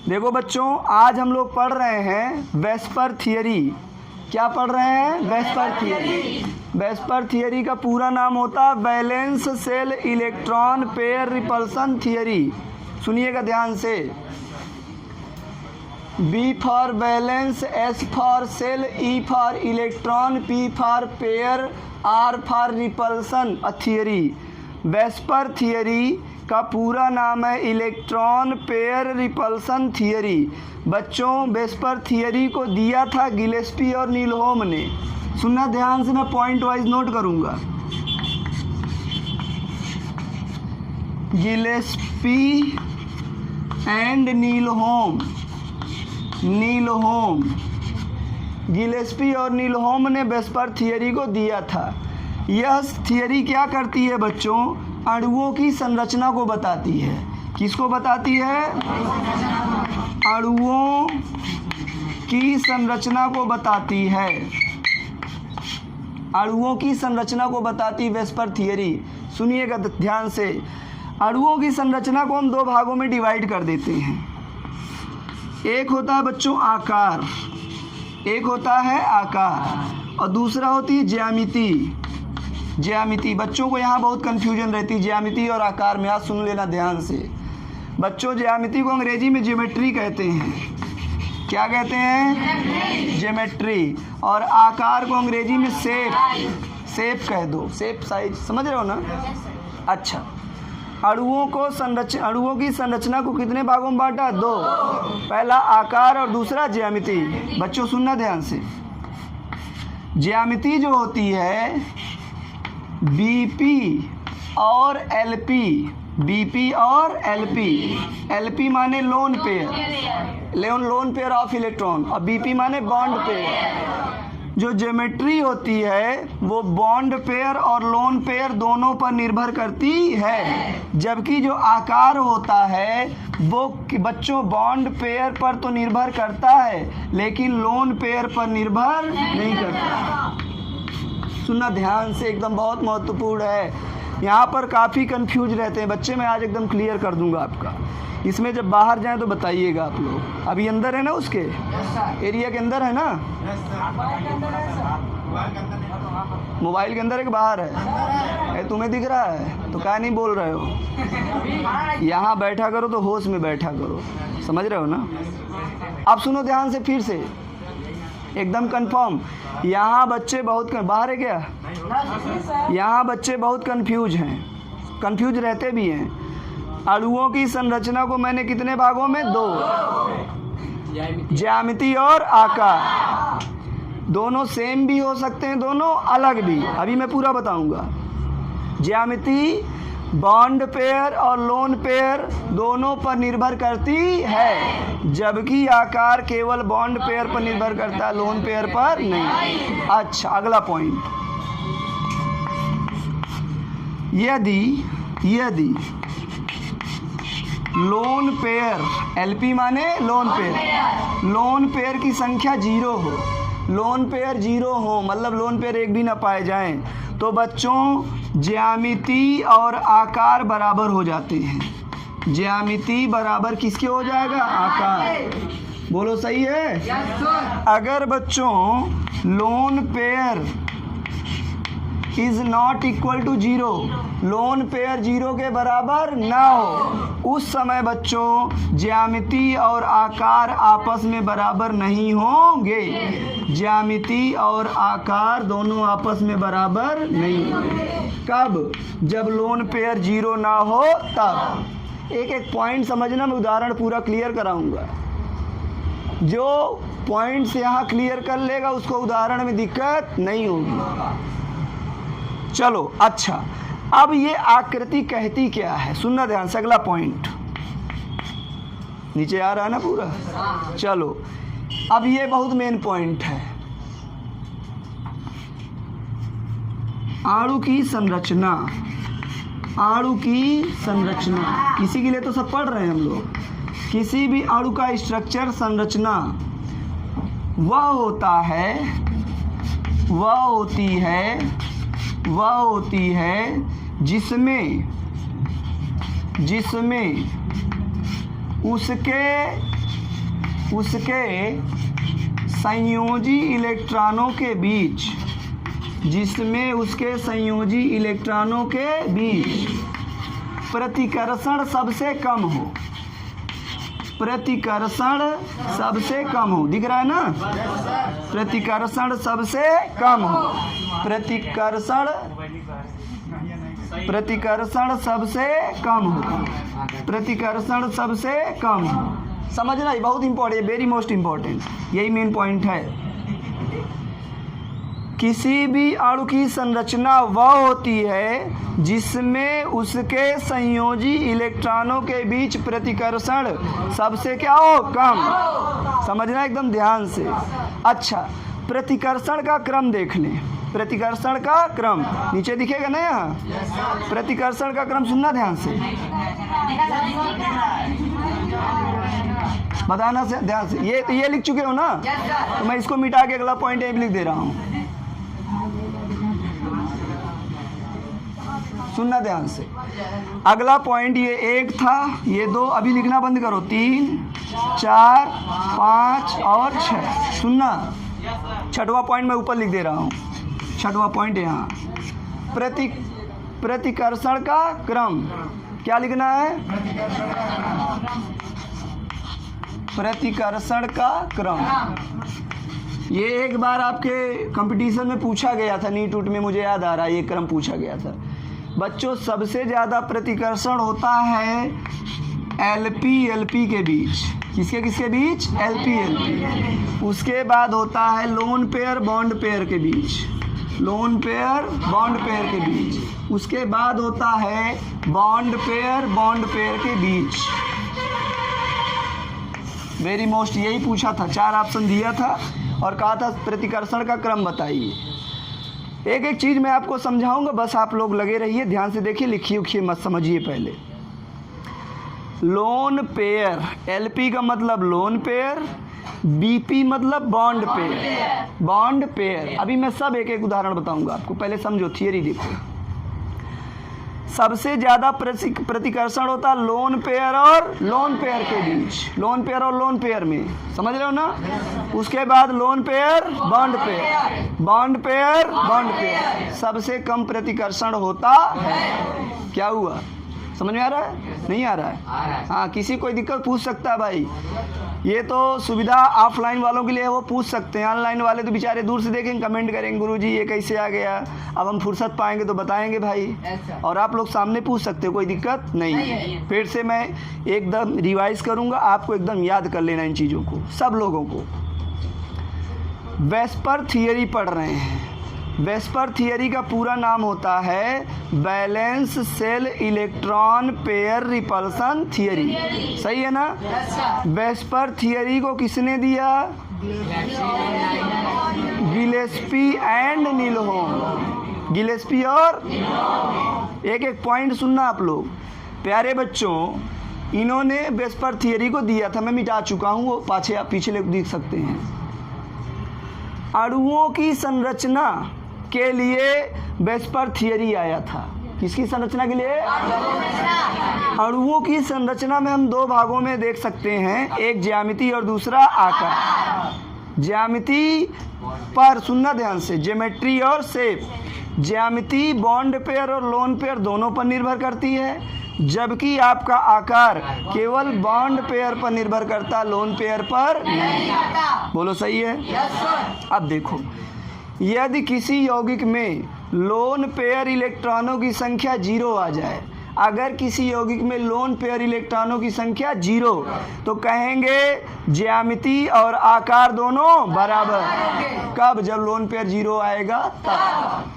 देखो बच्चों, आज हम लोग पढ़ रहे हैं वेस्पर थियरी। क्या पढ़ रहे हैं? VSEPR theory. वेस्पर थियरी का पूरा नाम होता है valence shell electron pair repulsion theory. सुनिएगा ध्यान से। B for valence, S for shell, E for electron, P for pair, R for repulsion a theory. VSEPR theory का पूरा नाम है इलेक्ट्रॉन पेयर रिपल्सन थियरी। बच्चों, वेस्पर थियरी को दिया था गिलेस्पी और नीलहोम ने। सुनना ध्यान से, मैं पॉइंट वाइज नोट करूंगा। Gillespie and Nyholm. गिलेस्पी और नीलहोम ने वेस्पर थियरी को दिया था। यह थियरी क्या करती है बच्चों? अणुओं की संरचना को बताती है। किसको बताती है? अणुओं की संरचना को बताती है। अणुओं की संरचना को बताती वेस्पर थियरी। सुनिएगा ध्यान से। अणुओं की संरचना को हम दो भागों में डिवाइड कर देते हैं। एक होता है बच्चों आकार, एक होता है आकार, और दूसरा होती है ज्यामिति। ज्यामिति बच्चों को यहाँ बहुत कन्फ्यूजन रहती है ज्यामिति और आकार में। आज सुन लेना ध्यान से बच्चों। ज्यामिति को अंग्रेजी में ज्योमेट्री कहते हैं। क्या कहते हैं? ज्योमेट्री। और आकार को अंग्रेजी में शेप कह दो। शेप, साइज, समझ रहे हो ना? अच्छा, अणुओं की संरचना को कितने भागों में बांटा? दो। पहला आकार और दूसरा ज्यामिति। बच्चों सुनना ध्यान से। ज्यामिति जो होती है बीपी और एलपी। बीपी और एलपी माने लोन पेयर ऑफ इलेक्ट्रॉन, और बीपी माने बॉन्ड पेयर। जो ज्योमेट्री होती है वो बॉन्ड पेयर और लोन पेयर दोनों पर निर्भर करती है, जबकि जो आकार होता है वो बच्चों बॉन्ड पेयर पर तो निर्भर करता है लेकिन लोन पेयर पर निर्भर नहीं करता। सुनना ध्यान से, एकदम बहुत महत्वपूर्ण है। यहाँ पर काफ़ी कंफ्यूज रहते हैं बच्चे। मैं आज एकदम क्लियर कर दूंगा आपका। इसमें जब बाहर जाएं तो बताइएगा आप लोग। अभी अंदर है ना, उसके एरिया के अंदर है ना? मोबाइल के अंदर है कि बाहर है? तुम्हें दिख रहा है तो क्या नहीं बोल रहे हो? यहाँ बैठा करो तो होश में बैठा करो। समझ रहे हो ना? अब सुनो ध्यान से फिर से, एकदम कंफर्म। यहाँ बच्चे बहुत बाहर है क्या? यहाँ बच्चे बहुत कंफ्यूज रहते भी हैं। अणुओं की संरचना को मैंने कितने भागों में? दो। ज्यामिति और आकार। दोनों सेम भी हो सकते हैं, दोनों अलग भी। अभी मैं पूरा बताऊंगा। ज्यामिति बॉन्ड पेयर और लोन पेयर दोनों पर निर्भर करती है, जबकि आकार केवल बॉन्ड पेयर पर निर्भर करता है, लोन पेयर पर नहीं। अच्छा, अगला पॉइंट। यदि लोन पेयर, एलपी माने लोन पेयर की संख्या 0 हो, लोन पेयर 0 हो मतलब लोन पेयर एक भी ना पाए जाएं, तो बच्चों ज्यामिति और आकार बराबर हो जाते हैं। ज्यामिति बराबर किसके हो जाएगा? आकार। बोलो सही है? अगर बच्चों lone pair is not equal to 0, lone pair 0 के बराबर ना हो, उस समय बच्चों ज्यामिति और आकार आपस में बराबर नहीं होंगे। ज्यामिति और आकार दोनों आपस में बराबर नहीं होंगे। कब? जब लोन पेयर 0 ना हो तब। एक एक पॉइंट समझना, मैं उदाहरण पूरा क्लियर कराऊंगा। जो पॉइंट्स यहाँ क्लियर कर लेगा उसको उदाहरण में दिक्कत नहीं होगी। चलो अच्छा, अब ये आकृति कहती क्या है? सुनना ध्यान से। अगला पॉइंट नीचे आ रहा है ना पूरा? चलो, अब ये बहुत मेन पॉइंट है। अणु की संरचना। अणु की संरचना किसी के लिए तो सब पढ़ रहे हैं हम लोग। किसी भी अणु का स्ट्रक्चर, संरचना वह होती है जिसमें उसके उसके संयोजी इलेक्ट्रॉनों के बीच, जिसमें उसके संयोजी इलेक्ट्रॉनों के बीच प्रतिकर्षण सबसे कम हो, प्रतिकर्षण सबसे कम हो, दिख रहा है ना, प्रतिकर्षण सबसे कम हो, प्रतिकर्षण सबसे कम हो, प्रतिकर्षण सबसे कम हो। समझना, ये बहुत इंपॉर्टेंट, वेरी मोस्ट इंपॉर्टेंट, यही मेन पॉइंट है। किसी भी अणु की संरचना वह होती है जिसमें उसके संयोजी इलेक्ट्रॉनों के बीच प्रतिकर्षण सबसे क्या हो, कम। समझना एकदम ध्यान से। अच्छा, प्रतिकर्षण का क्रम देख लें, प्रतिकर्षण का क्रम नीचे दिखेगा ना यहाँ, प्रतिकर्षण का क्रम सुनना ध्यान से, बताना से ध्यान से। ये लिख चुके हो ना, तो मैं इसको मिटा के अगला पॉइंट ये लिख दे रहा हूँ, सुनना ध्यान से। अगला पॉइंट ये 1 था, ये 2, अभी लिखना बंद करो, 3, 4, 5 और 6। सुनना, छठवां पॉइंट मैं ऊपर लिख दे रहा हूँ, छठवां पॉइंट यहाँ, प्रतिकर्षण का क्रम क्या लिखना है, प्रतिकर्षण का क्रम। ये एक बार आपके कंपटीशन में पूछा गया था, नीट उट में, मुझे याद आ रहा है, ये क्रम पूछा गया था। बच्चों, सबसे ज़्यादा प्रतिकर्षण होता है LP के बीच, किसके किसके बीच, LP। उसके बाद होता है लोन पेयर बॉन्ड पेयर के बीच, लोन पेयर बॉन्ड पेयर के बीच। उसके बाद होता है बॉन्ड पेयर के बीच। वेरी मोस्ट, यही पूछा था, 4 ऑप्शन दिया था और कहा था प्रतिकर्षण का क्रम बताइए। एक एक चीज़ मैं आपको समझाऊंगा, बस आप लोग लगे रहिए, ध्यान से देखिए, लिखिए उखिए मत, समझिए पहले। लोन पेयर, LP का मतलब लोन पेयर, BP मतलब बॉन्ड पेयर, बॉन्ड पेयर। अभी मैं सब एक एक उदाहरण बताऊंगा आपको, पहले समझो, थियरी देखो। सबसे ज़्यादा प्रतिकर्षण होता है लोन पेयर और लोन पेयर के बीच, लोन पेयर और लोन पेयर में, समझ रहे हो ना। उसके बाद lone pair bond pair, bond pair bond pair. सबसे कम प्रतिकर्षण होता है। क्या हुआ, समझ में आ रहा है, नहीं आ रहा है? हाँ, किसी कोई दिक्कत पूछ सकता है भाई, ये तो सुविधा ऑफलाइन वालों के लिए, वो पूछ सकते हैं। ऑनलाइन वाले तो बेचारे दूर से देखेंगे, कमेंट करेंगे, गुरुजी ये कैसे आ गया। अब हम फुर्सत पाएंगे तो बताएंगे भाई, और आप लोग सामने पूछ सकते हो, कोई दिक्कत नहीं है। फिर से मैं एकदम रिवाइज करूँगा, आपको एकदम याद कर लेना इन चीज़ों को, सब लोगों को। वेस्पर थियरी पढ़ रहे हैं। वेस्पर थियरी का पूरा नाम होता है balance cell electron pair repulsion theory, सही है ना। वेस्पर थियरी को किसने दिया, गिलेस्पी एंड नीलहोम, गिलेस्पी और एक एक पॉइंट सुनना आप लोग प्यारे बच्चों। इन्होंने वेस्पर थियरी को दिया था, मैं मिटा चुका हूँ, वो पीछे देख सकते हैं। अणुओं की संरचना के लिए वेस्पर थियरी आया था। किसकी संरचना के लिए, अणुओं की संरचना में हम 2 भागों में देख सकते हैं, एक ज्यामिति और दूसरा आकार। ज्यामिति पर सुनना ध्यान से, ज्योमेट्री और शेप। ज्यामिति बॉन्ड पेयर और लोन पेयर दोनों पर निर्भर करती है, जबकि आपका आकार केवल बॉन्ड पेयर पर निर्भर करता, लोन पेयर पर नहीं। बोलो सही है। अब देखो, यदि किसी यौगिक में लोन पेयर इलेक्ट्रॉनों की संख्या 0 आ जाए, अगर किसी यौगिक में लोन पेयर इलेक्ट्रॉनों की संख्या 0, तो कहेंगे ज्यामिति और आकार दोनों बराबर। कब, जब लोन पेयर 0 आएगा तब।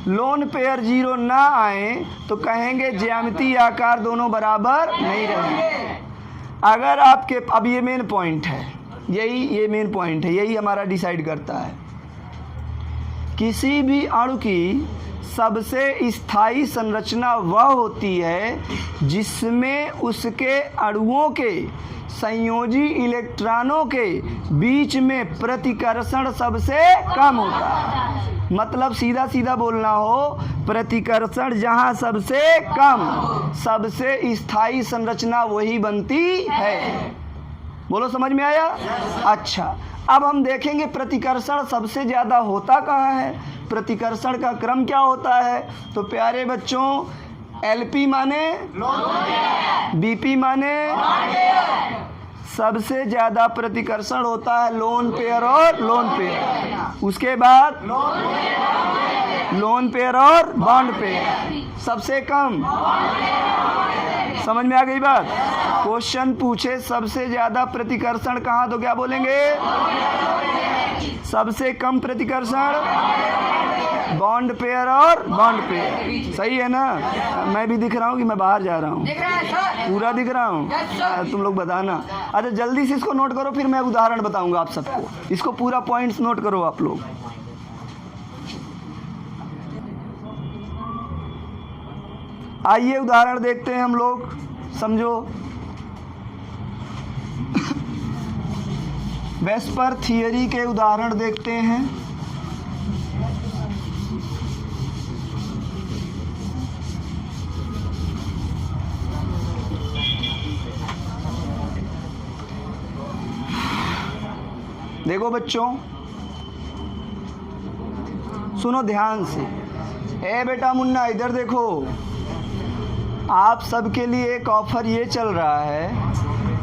लोन पेयर 0 ना आए तो कहेंगे ज्यामिति आकार दोनों बराबर नहीं रहेंगे। अगर आपके, अब ये मेन पॉइंट है, ये मेन पॉइंट है, यही हमारा डिसाइड करता है। किसी भी अणु की सबसे स्थायी संरचना वह होती है जिसमें उसके अणुओं के संयोजी इलेक्ट्रॉनों के बीच में प्रतिकर्षण सबसे कम होता है। मतलब सीधा सीधा बोलना हो, प्रतिकर्षण जहाँ सबसे कम, सबसे स्थायी संरचना वही बनती है। बोलो समझ में आया? अच्छा, अब हम देखेंगे प्रतिकर्षण सबसे ज़्यादा होता कहाँ है, प्रतिकर्षण का क्रम क्या होता है। तो प्यारे बच्चों, एलपी माने बीपी माने सबसे ज़्यादा प्रतिकर्षण होता है लोन पेयर और लोन पेयर, उसके बाद लोन पेयर और बॉन्ड पेयर, सबसे कम। समझ में आ गई बात? क्वेश्चन पूछे सबसे ज़्यादा प्रतिकर्षण कहाँ, तो क्या बोलेंगे? सबसे कम प्रतिकर्षण बॉन्ड पेयर और बॉन्ड पेयर। सही है ना? मैं भी दिख रहा हूँ कि मैं बाहर जा रहा हूँ? पूरा दिख रहा हूँ? तुम लोग बताना। अच्छा जल्दी से इसको नोट करो, फिर मैं उदाहरण बताऊंगा आप सबको। इसको पूरा पॉइंट्स नोट करो आप लोग। आइए उदाहरण देखते हैं हम लोग, समझो। वेस्पर थियरी के उदाहरण देखते हैं। देखो बच्चों, सुनो ध्यान से। ए बेटा मुन्ना इधर देखो, आप सबके लिए एक ऑफ़र ये चल रहा है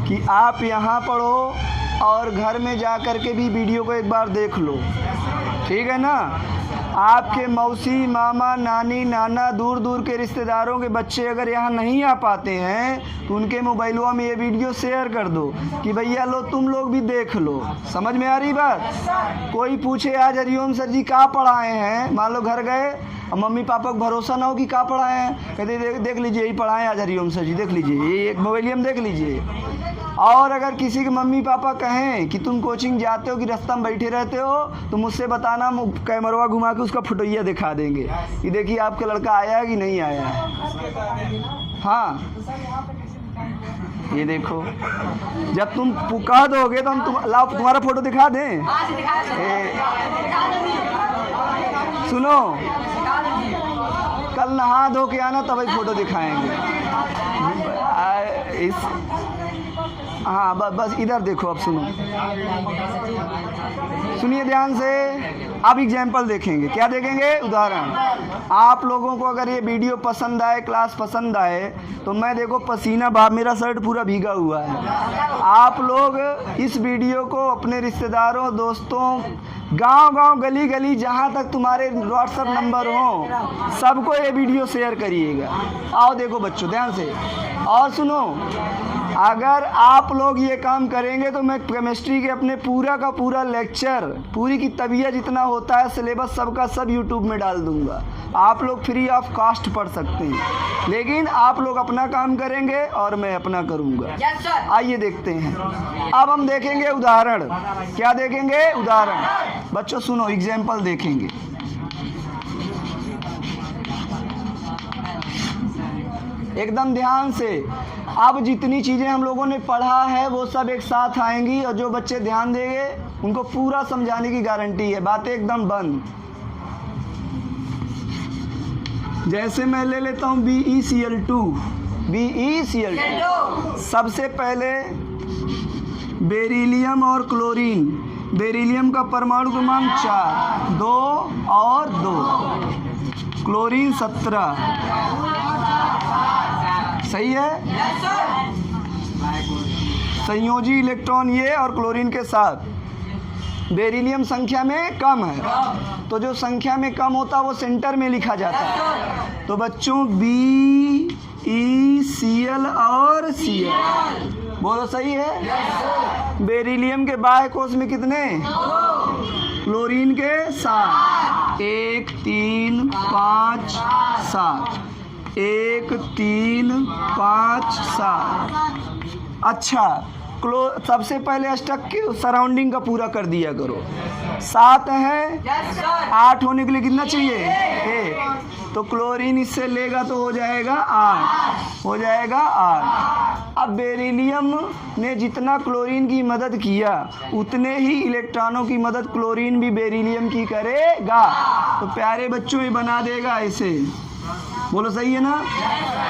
कि आप यहाँ पढ़ो और घर में जा कर के भी वीडियो को एक बार देख लो, ठीक है ना? आपके मौसी, मामा, नानी, नाना, दूर दूर के रिश्तेदारों के बच्चे अगर यहाँ नहीं आ पाते हैं तो उनके मोबाइलों में ये वीडियो शेयर कर दो कि भैया लो तुम लोग भी देख लो। समझ में आ रही बात? कोई पूछे आज हरिओम सर जी कहाँ पढ़ाए हैं, मान लो घर गए और मम्मी पापा को भरोसा ना हो कि कहाँ पढ़ाए हैं, कहते देख लीजिए यही पढ़ाए आज हरिओम सर जी, देख लीजिए ये एक मोबाइल में देख लीजिए। और अगर किसी के मम्मी पापा कहें कि तुम कोचिंग जाते हो कि रास्ता में बैठे रहते हो, तो मुझसे बताना, कैमरा घुमा के उसका फोटोइया दिखा देंगे कि देखिए आपका लड़का आया है कि नहीं आया है। हाँ ये देखो, जब तुम पुका दोगे तो हम लाओ तुम्हारा फोटो दिखा दें। सुनो, कल नहा धो के आना तभी फोटो दिखाएंगे। हाँ बस इधर देखो, अब सुनो, सुनिए ध्यान से। अब एग्जाम्पल देखेंगे। क्या देखेंगे? उदाहरण। आप लोगों को अगर ये वीडियो पसंद आए, क्लास पसंद आए, तो मैं देखो पसीना भाव, मेरा शर्ट पूरा भीगा हुआ है। आप लोग इस वीडियो को अपने रिश्तेदारों, दोस्तों, गांव-गांव, गली-गली, जहां तक तुम्हारे व्हाट्सएप नंबर हो, सबको ये वीडियो शेयर करिएगा। आओ देखो बच्चों ध्यान से और सुनो, अगर आप लोग ये काम करेंगे तो मैं केमिस्ट्री के अपने पूरा का पूरा लेक्चर, पूरी की तबीयत जितना होता है सिलेबस सबका सब यूट्यूब में डाल दूंगा। आप लोग फ्री ऑफ कॉस्ट पढ़ सकते हैं, लेकिन आप लोग अपना काम करेंगे और मैं अपना करूंगा। आइए देखते हैं। अब हम देखेंगे उदाहरण। क्या देखेंगे? उदाहरण। बच्चों सुनो, एग्जाम्पल देखेंगे। एकदम ध्यान से। अब जितनी चीज़ें हम लोगों ने पढ़ा है वो सब एक साथ आएंगी और जो बच्चे ध्यान देंगे उनको पूरा समझाने की गारंटी है, बातें एकदम बंद। जैसे मैं ले लेता हूँ BeCl2। BeCl2 सबसे पहले बेरिलियम और क्लोरीन। बेरिलियम का परमाणु क्रमांक 4, 2 और 2, क्लोरीन 17। सही है? संयोजी इलेक्ट्रॉन ये और क्लोरीन के साथ। बेरिलियम संख्या में कम है, तो जो संख्या में कम होता है वो सेंटर में लिखा जाता है। तो बच्चों BeCl और Cl, बोलो सही है? बेरिलियम के बाह्य कोश में कितने? क्लोरीन के 7, 1 3 5 7, 1 3 5 7। अच्छा, सबसे पहले अष्टक के सराउंडिंग का पूरा कर दिया करो। 7 है, 8 होने के लिए कितना चाहिए? 1। तो क्लोरीन इससे लेगा तो हो जाएगा 8, हो जाएगा 8। अब बेरिलियम ने जितना क्लोरीन की मदद किया उतने ही इलेक्ट्रॉनों की मदद क्लोरीन भी बेरिलियम की करेगा। तो प्यारे बच्चों ये बना देगा ऐसे बोलो सही है ना?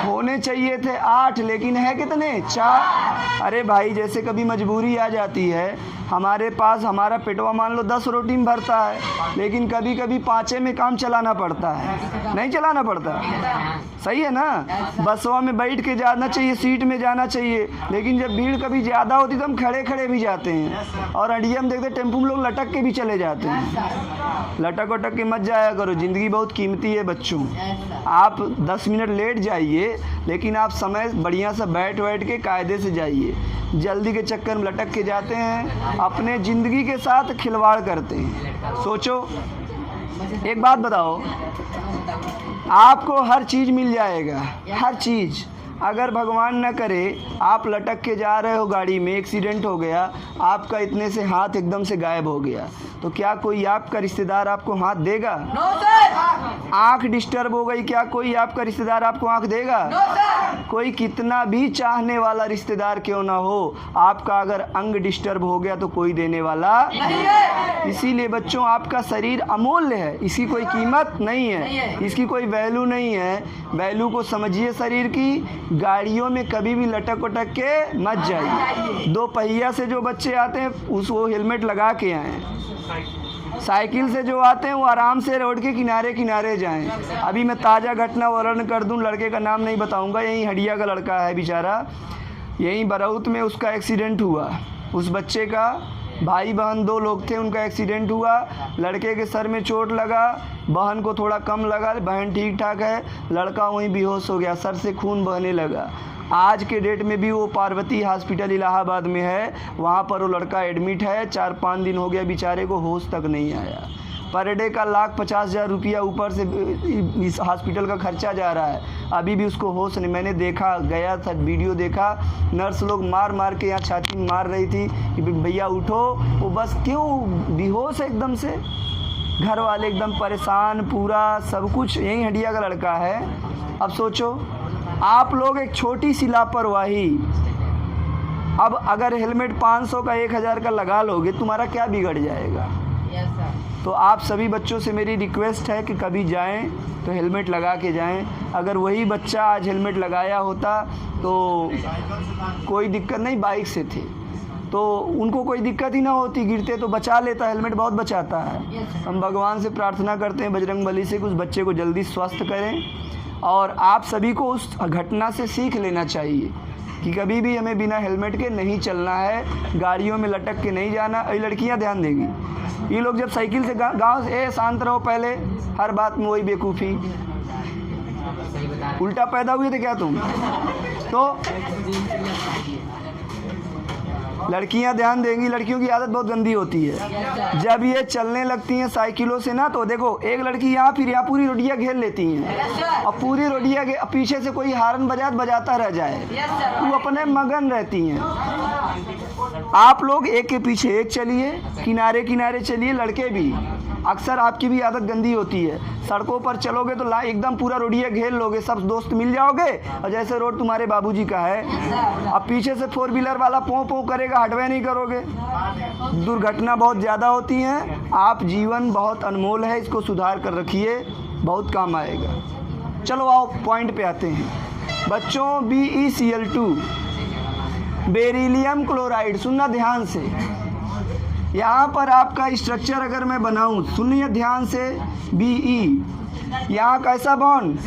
होने चाहिए थे 8 लेकिन है कितने? 4। अरे भाई जैसे कभी मजबूरी आ जाती है, हमारे पास हमारा पेटवा मान लो 10 रोटी में भरता है, लेकिन कभी कभी 5 में काम चलाना पड़ता है, नहीं चलाना पड़ता? सही है ना? बसवा में बैठ के जाना चाहिए, सीट में जाना चाहिए, लेकिन जब भीड़ कभी ज़्यादा होती तो हम खड़े खड़े भी जाते हैं, और अंडिया में देखते टेम्पू में लोग लटक के भी चले जाते हैं। लटक वटक के मत जाया करो, ज़िंदगी बहुत कीमती है बच्चों। आप 10 मिनट लेट जाइए, लेकिन आप समय बढ़िया से बैठ के कायदे से जाइए। जल्दी के चक्कर में लटक के जाते हैं, अपने ज़िंदगी के साथ खिलवाड़ करते हैं। सोचो, एक बात बताओ, आपको हर चीज़ मिल जाएगा, हर चीज़। अगर भगवान न करे आप लटक के जा रहे हो गाड़ी में, एक्सीडेंट हो गया, आपका इतने से हाथ एकदम से गायब हो गया, तो क्या कोई आपका रिश्तेदार आपको हाथ देगा? No sir. आँख डिस्टर्ब हो गई, क्या कोई आपका रिश्तेदार आपको आँख देगा? No sir. कोई कितना भी चाहने वाला रिश्तेदार क्यों ना हो, आपका अगर अंग डिस्टर्ब हो गया तो कोई देने वाला नहीं है। इसीलिए बच्चों, आपका शरीर अमूल्य है, इसकी कोई कीमत नहीं है, इसकी कोई वैल्यू नहीं है। वैल्यू को समझिए शरीर की। गाड़ियों में कभी भी लटक वटक के मत जाइए। 2 पहिया से जो बच्चे आते हैं वो हेलमेट लगा के आएँ। साइकिल से जो आते हैं वो आराम से रोड के किनारे किनारे जाएं। अभी मैं ताज़ा घटना वर्णन कर दूं, लड़के का नाम नहीं बताऊंगा, यहीं हडिया का लड़का है बेचारा, यहीं बरौत में उसका एक्सीडेंट हुआ। उस बच्चे का भाई बहन 2 लोग थे, उनका एक्सीडेंट हुआ। लड़के के सर में चोट लगा, बहन को थोड़ा कम लगा, बहन ठीक ठाक है, लड़का वहीं बेहोश हो गया, सर से खून बहने लगा। आज के डेट में भी वो पार्वती हॉस्पिटल इलाहाबाद में है, वहाँ पर वो लड़का एडमिट है। 4-5 दिन हो गया, बेचारे को होश तक नहीं आया। पर डे का 1,50,000 रुपया ऊपर से इस हॉस्पिटल का खर्चा जा रहा है, अभी भी उसको होश नहीं। मैंने देखा, गया था, वीडियो देखा, नर्स लोग मार मार के यहाँ छाती में मार रही थी कि भैया उठो। वो बस क्यों बेहोश है एकदम से, घर वाले एकदम परेशान, पूरा सब कुछ। यही हडिया का लड़का है। अब सोचो, आप लोग एक छोटी सी लापरवाही, अब अगर हेलमेट 500 का 1000 का लगा लोगे, तुम्हारा क्या बिगड़ जाएगा? Yes sir. तो आप सभी बच्चों से मेरी रिक्वेस्ट है कि कभी जाएं तो हेलमेट लगा के जाएं। अगर वही बच्चा आज हेलमेट लगाया होता तो कोई दिक्कत नहीं, बाइक से थे तो उनको कोई दिक्कत ही ना होती, गिरते तो बचा लेता, हेलमेट बहुत बचाता है। हम भगवान से प्रार्थना करते हैं, बजरंगबली से, कि उस बच्चे को जल्दी स्वस्थ करें। और आप सभी को उस घटना से सीख लेना चाहिए कि कभी भी हमें बिना हेलमेट के नहीं चलना है, गाड़ियों में लटक के नहीं जाना। ये लड़कियां ध्यान देंगी, ये लोग जब साइकिल से गांव से, शांत रहो, पहले हर बात में वही बेवकूफ़ी, उल्टा पैदा हुए थे क्या तुम? तो लड़कियां ध्यान देंगी, लड़कियों की आदत बहुत गंदी होती है। जब ये चलने लगती हैं साइकिलों से ना, तो देखो एक लड़की यहाँ, फिर यहाँ पूरी रोडिया घेर लेती हैं, और पूरी रोडिया के पीछे से कोई हारन बजाता रह जाए, वो अपने मगन रहती हैं। आप लोग एक के पीछे एक चलिए, किनारे किनारे चलिए। लड़के भी, अक्सर आपकी भी आदत गंदी होती है, सड़कों पर चलोगे तो एकदम पूरा रोडिया घेर लोगे, सब दोस्त मिल जाओगे, और जैसे रोड तुम्हारे बाबूजी का है, अब पीछे से 4 व्हीलर वाला पों पों करेगा, हटवे नहीं करोगे। दुर्घटना बहुत ज़्यादा होती हैं। आप जीवन बहुत अनमोल है, इसको सुधार कर रखिए, बहुत काम आएगा। चलो आओ पॉइंट पे आते हैं बच्चों। BeCl2 बेरिलियम क्लोराइड, सुनना ध्यान से। यहाँ पर आपका स्ट्रक्चर अगर मैं बनाऊँ, सुनिए ध्यान से। Be, यहाँ कैसा बॉन्ड?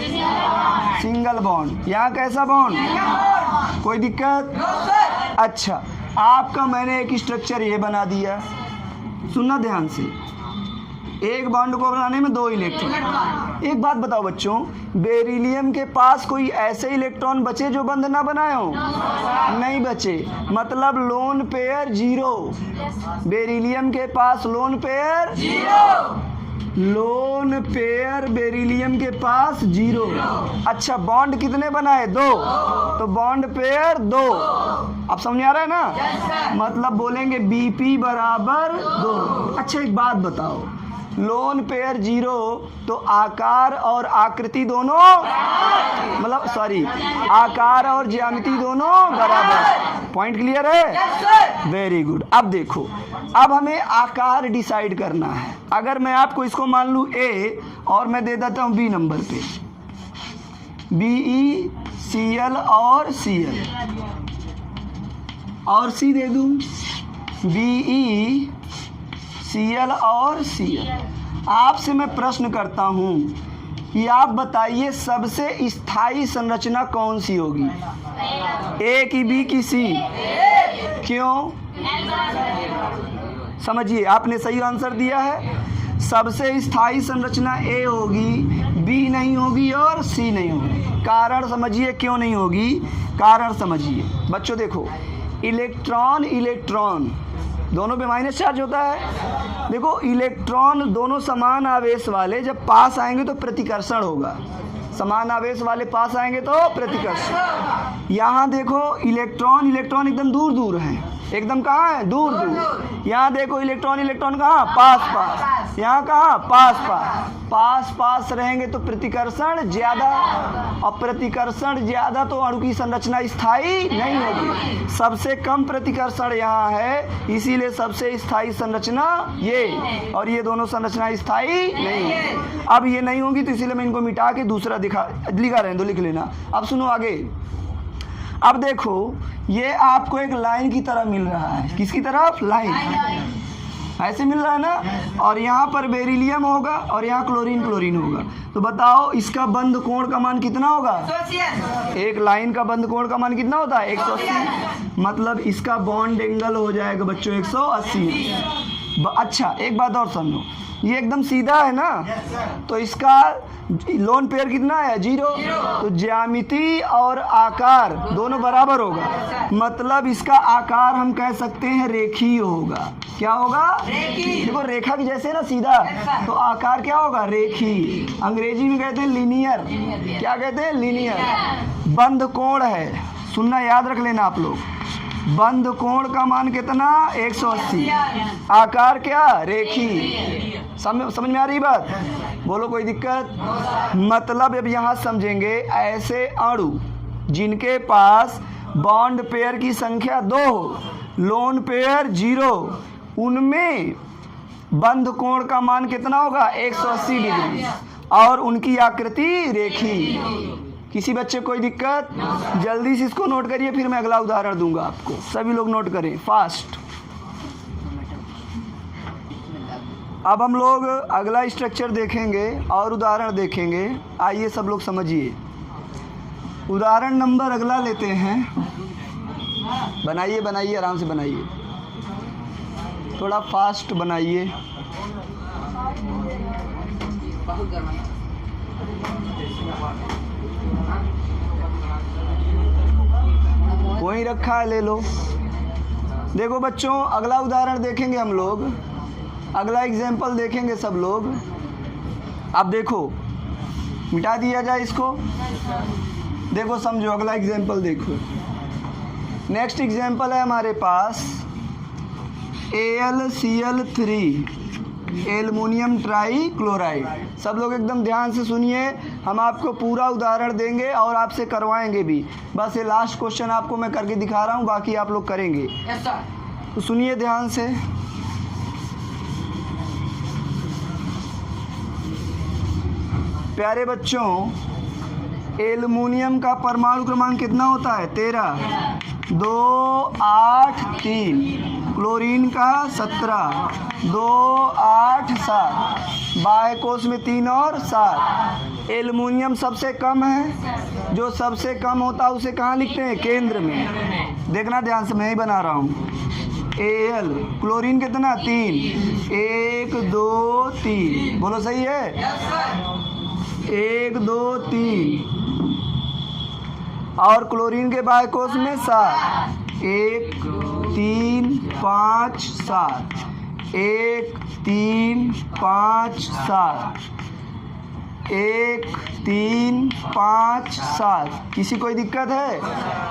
Single bond. यहाँ कैसा बॉन्ड? कोई दिक्कत? अच्छा, आपका मैंने एक स्ट्रक्चर ये बना दिया, सुनना ध्यान से। एक बॉन्ड को बनाने में 2 इलेक्ट्रॉन। एक बात बताओ बच्चों, बेरिलियम के पास कोई ऐसे इलेक्ट्रॉन बचे जो बंध ना बनाए हो? नहीं बचे, मतलब लोन पेयर 0। बेरिलियम के पास lone pair 0। Lone pair beryllium के पास 0। अच्छा, बॉन्ड कितने बनाए? 2, तो बॉन्ड पेयर 2। अब समझ आ रहा है ना? मतलब बोलेंगे Bp बराबर 2। अच्छा, एक बात बताओ, लोन पेयर 0 तो आकार और आकृति दोनों, मतलब सॉरी, आकार और ज्यामिति दोनों बराबर। पॉइंट क्लियर है? Very good. अब देखो, अब हमें आकार डिसाइड करना है। अगर मैं आपको इसको मान लूँ A और मैं दे देता हूँ B नंबर पे, BeCl और Cl, और C दे दूँ BeCl और Cl। आपसे मैं प्रश्न करता हूँ कि आप बताइए सबसे स्थायी संरचना कौन सी होगी, A की B की C? क्यों? समझिए, आपने सही आंसर दिया है। सबसे स्थायी संरचना A होगी, B नहीं होगी और C नहीं होगी। कारण समझिए क्यों नहीं होगी, कारण समझिए। बच्चों देखो, इलेक्ट्रॉन इलेक्ट्रॉन दोनों पे माइनस चार्ज होता है। देखो, इलेक्ट्रॉन दोनों समान आवेश वाले जब पास आएंगे तो प्रतिकर्षण होगा, समान आवेश वाले पास आएंगे तो प्रतिकर्षण। यहाँ देखो इलेक्ट्रॉन इलेक्ट्रॉन एकदम दूर दूर हैं, एकदम कहाँ है, दूर दूर। यहाँ देखो इलेक्ट्रॉन इलेक्ट्रॉन कहाँ, पास पास। यहाँ कहाँ, पास पास। पास पास रहेंगे तो प्रतिकर्षण ज़्यादा, और प्रतिकर्षण ज़्यादा तो अणु की संरचना स्थायी नहीं होगी। सबसे कम प्रतिकर्षण यहाँ है, इसीलिए सबसे स्थायी संरचना ये, और ये दोनों संरचना स्थायी नहीं है। अब ये नहीं होगी तो इसीलिए मैं इनको मिटा के दूसरा लिखा रहने दो, लिख लेना। अब सुनो आगे। अब देखो, ये आपको एक लाइन की तरह मिल रहा है, किसकी तरफ, लाइन ऐसे मिल रहा है ना, और यहाँ पर बेरिलियम होगा और यहाँ क्लोरीन क्लोरीन होगा। तो बताओ इसका बंध कोण का मान कितना होगा, एक लाइन का बंध कोण का मान कितना होता है, 180। मतलब इसका बॉन्ड एंगल हो जाएगा बच्चों 180। अच्छा एक बात और समझो, ये एकदम सीधा है ना, तो इसका लोन पेयर कितना है, 0। तो ज्यामिति और आकार दोनों बराबर होगा, मतलब इसका आकार हम कह सकते हैं रेखीय होगा। क्या होगा, देखो रेखा की जैसे ना सीधा, तो आकार क्या होगा, रेखीय। अंग्रेजी में कहते हैं लीनियर। क्या कहते हैं, लीनियर। बंध कोण है, सुनना याद रख लेना आप लोग, बंध कोण का मान कितना, 180। आकार क्या, रेखीय। समझ में आ रही बात, बोलो कोई दिक्कत। मतलब अब यहाँ समझेंगे, ऐसे अणु जिनके पास बॉन्ड पेयर की संख्या 2 हो, लोन पेयर 0, उनमें बंध कोण का मान कितना होगा, 180 डिग्री, और उनकी आकृति रेखीय। किसी बच्चे कोई दिक्कत, जल्दी से इसको नोट करिए, फिर मैं अगला उदाहरण दूंगा आपको। सभी लोग नोट करें फास्ट। अब हम लोग अगला स्ट्रक्चर देखेंगे और उदाहरण देखेंगे। आइए सब लोग समझिए। उदाहरण नंबर अगला लेते हैं, बनाइए बनाइए, आराम से बनाइए, थोड़ा फास्ट बनाइए। वहीं रखा है, ले लो। देखो बच्चों, अगला उदाहरण देखेंगे हम लोग, अगला एग्जाम्पल देखेंगे सब लोग। अब देखो, मिटा दिया जाए इसको। देखो समझो, अगला एग्जाम्पल देखो। नेक्स्ट एग्जाम्पल है हमारे पास AlCl3, एल्युमिनियम ट्राई क्लोराइड। सब लोग एकदम ध्यान से सुनिए, हम आपको पूरा उदाहरण देंगे और आपसे करवाएंगे भी। बस ये लास्ट क्वेश्चन आपको मैं करके दिखा रहा हूँ, बाकी आप लोग करेंगे। तो सुनिए ध्यान से। प्यारे बच्चों, एल्युमिनियम का परमाणु क्रमांक कितना होता है, 13, 2, 8, 3। क्लोरीन का 17, 2, 8, 7। बाह्य कोश में 3 और 7। एल्युमिनियम सबसे कम है, जो सबसे कम होता है उसे कहाँ लिखते हैं, केंद्र में। देखना ध्यान से, मैं ही बना रहा हूँ। Al, क्लोरीन कितना, 3, 1, 2, 3। बोलो सही है, 1, 2, 3। और क्लोरीन के बाह्य कोश में 7, 1, 3, 5, 7, 1, 3, 5, 7, 1, 3, 5, 7। किसी कोई दिक्कत है?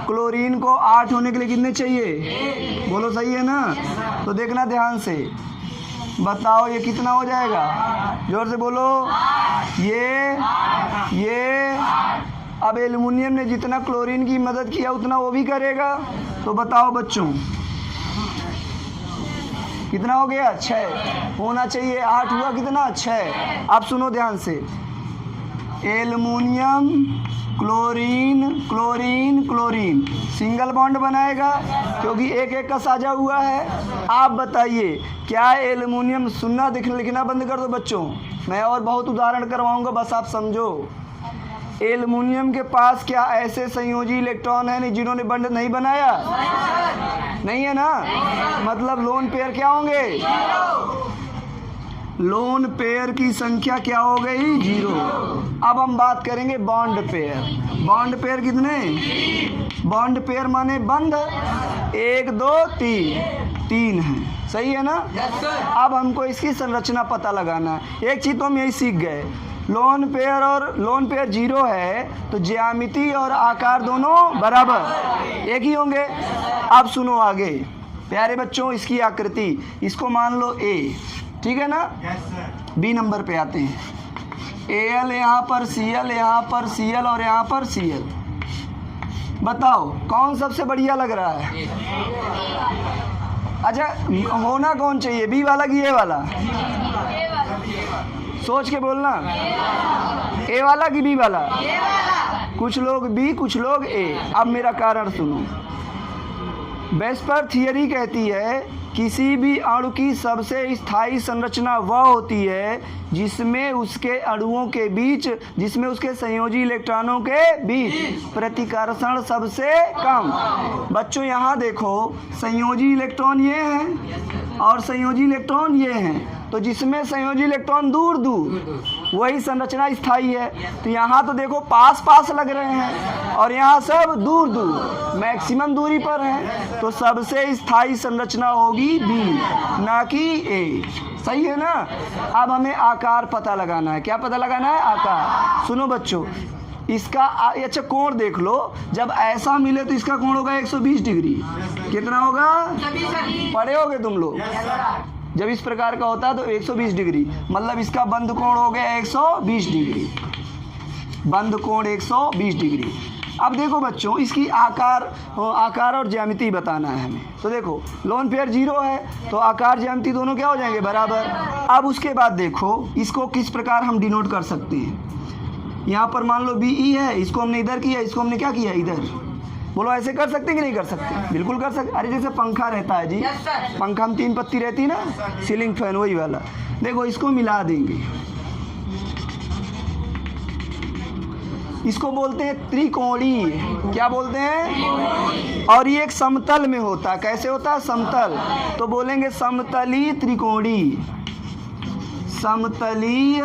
क्लोरीन को 8 होने के लिए कितने चाहिए, बोलो सही है ना। तो देखना ध्यान से, बताओ ये कितना हो जाएगा, जोर से बोलो। ये अब एल्युमिनियम ने जितना क्लोरीन की मदद किया उतना वो भी करेगा। तो बताओ बच्चों कितना हो गया, 6 होना चाहिए, 8 हुआ कितना, 6। अब सुनो ध्यान से, aluminium chlorine chlorine chlorine, single bond बनाएगा क्योंकि एक एक का साझा हुआ है। आप बताइए क्या एल्युमिनियम, सुनना लिखना बंद कर दो बच्चों, मैं और बहुत उदाहरण करवाऊंगा, बस आप समझो। एल्युमिनियम के पास क्या ऐसे संयोजी इलेक्ट्रॉन है नहीं जिन्होंने बॉन्ड नहीं बनाया? नहीं है ना, मतलब लोन पेयर क्या होंगे? लोन पेयर की संख्या क्या हो गई? 0। अब हम बात करेंगे बॉन्ड पेयर। बॉन्ड पेयर कितने? बॉन्ड पेयर माने बंध 1 2 3 है, सही है ना? अब हमको इसकी संरचना पता लगाना है। एक चीज़ तो हम यही सीख गए, लोन पेयर और लोन पेयर 0 है तो ज्यामिति और आकार दोनों बराबर एक ही होंगे। अब सुनो आगे प्यारे बच्चों, इसकी आकृति, इसको मान लो A, ठीक है ना? बी नंबर पे आते हैं। Al यहाँ पर, Cl यहाँ पर, Cl और यहाँ पर Cl। बताओ कौन सबसे बढ़िया लग रहा है? अच्छा होना कौन चाहिए, बी वाला कि ए वाला? सोच के बोलना, ए वाला कि बी वाला? कुछ लोग बी कुछ लोग ए। अब मेरा कारण सुनो। वेस्पर थियरी कहती है किसी भी अणु की सबसे स्थायी संरचना वह होती है जिसमें उसके अणुओं के बीच, जिसमें उसके संयोजी इलेक्ट्रॉनों के बीच प्रतिकर्षण सबसे कम। बच्चों यहाँ देखो, संयोजी इलेक्ट्रॉन ये हैं और संयोजी इलेक्ट्रॉन ये हैं, तो जिसमें संयोजी इलेक्ट्रॉन दूर दूर वही संरचना स्थायी है। तो यहाँ तो देखो पास पास लग रहे हैं और यहाँ सब दूर दूर मैक्सिमम दूरी पर हैं, तो सबसे स्थायी संरचना होगी बी ना कि ए, सही है ना? अब हमें आकार पता लगाना है। क्या पता लगाना है? आकार। सुनो बच्चों, इसका अच्छा कोण देख लो, जब ऐसा मिले तो इसका कोण होगा 120 डिग्री। कितना होगा? पढ़े होगे तुम लोग, जब इस प्रकार का होता है तो 120 डिग्री, मतलब इसका बंद कोण हो गया 120 डिग्री, बंद कोण 120 डिग्री। अब देखो बच्चों, इसकी आकार और ज्यामिति बताना है हमें। तो देखो लोन पेयर 0 है तो आकार ज्यामिति दोनों क्या हो जाएंगे? बराबर। अब उसके बाद देखो इसको किस प्रकार हम डिनोट कर सकते हैं। यहाँ पर मान लो बी ई है, इसको हमने इधर किया, इसको हमने क्या किया? इधर। बोलो ऐसे कर सकते कि नहीं कर सकते? बिल्कुल कर सकते। अरे जैसे पंखा रहता है जी, पंखा में 3 पत्ती रहती है ना, सीलिंग फैन वही वाला। देखो इसको मिला देंगे, इसको बोलते हैं त्रिकोणीय। क्या बोलते हैं? और ये एक समतल में होता है। कैसे होता है? समतल। तो बोलेंगे समतलीय त्रिकोणीय, समतलीय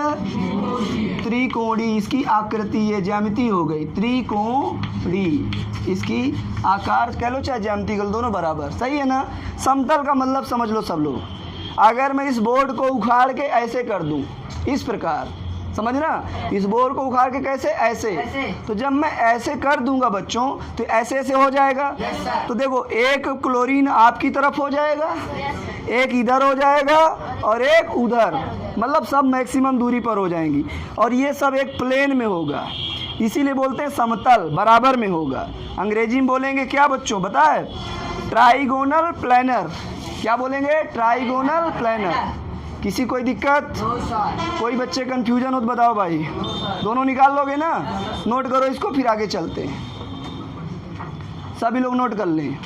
त्रिकोणीय। इसकी आकृति, ये ज्यामिति हो गई त्रिकोणीय। इसकी आकार कह लो चाहे ज्यामिति कह लो, दोनों बराबर, सही है ना? समतल का मतलब समझ लो सब लोग। अगर मैं इस बोर्ड को उखाड़ के ऐसे कर दूं, इस प्रकार, समझना, इस बोर्ड को उखाड़ के कैसे? ऐसे। तो जब मैं ऐसे कर दूंगा बच्चों तो ऐसे ऐसे हो जाएगा। तो देखो एक क्लोरीन आपकी तरफ हो जाएगा, एक इधर हो जाएगा और एक उधर, मतलब सब मैक्सिमम दूरी पर हो जाएंगी और ये सब एक प्लेन में होगा, इसीलिए बोलते हैं समतल, बराबर में होगा। अंग्रेजी में बोलेंगे क्या बच्चों? बताए? Trigonal planar. क्या बोलेंगे? Trigonal planar. किसी कोई दिक्कत? कोई बच्चे कंफ्यूजन हो तो बताओ भाई। दोनों निकाल लोगे ना? नोट करो इसको, फिर आगे चलते हैं। सभी लोग नोट कर लें।